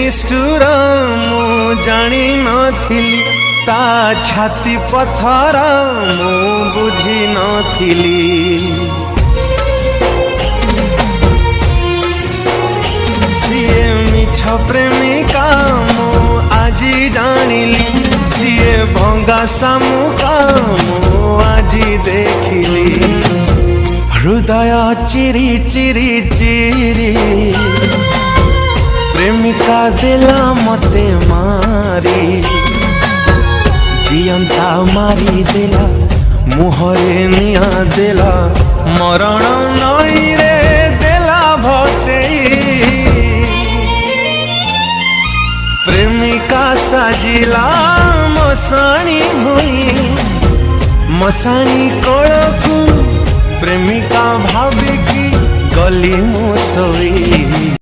निष्ठुर मु जानी नथिली ता छाती पथर मु बुझी नथिली। सीए मिछ प्रेमिका मु आजी जानिली, सीए भंगा सामुका मु आजी देखिली। हृदय चिरी चिरी चिरी प्रेमिका देला मते मारी, जियंता मारी देला मुहरे निया देला, मरण नई रे देला भसेई। प्रेमिका साजिला मसाणी हुई, मसाणी कोळकू प्रेमिका भाविकी गली मु सोई।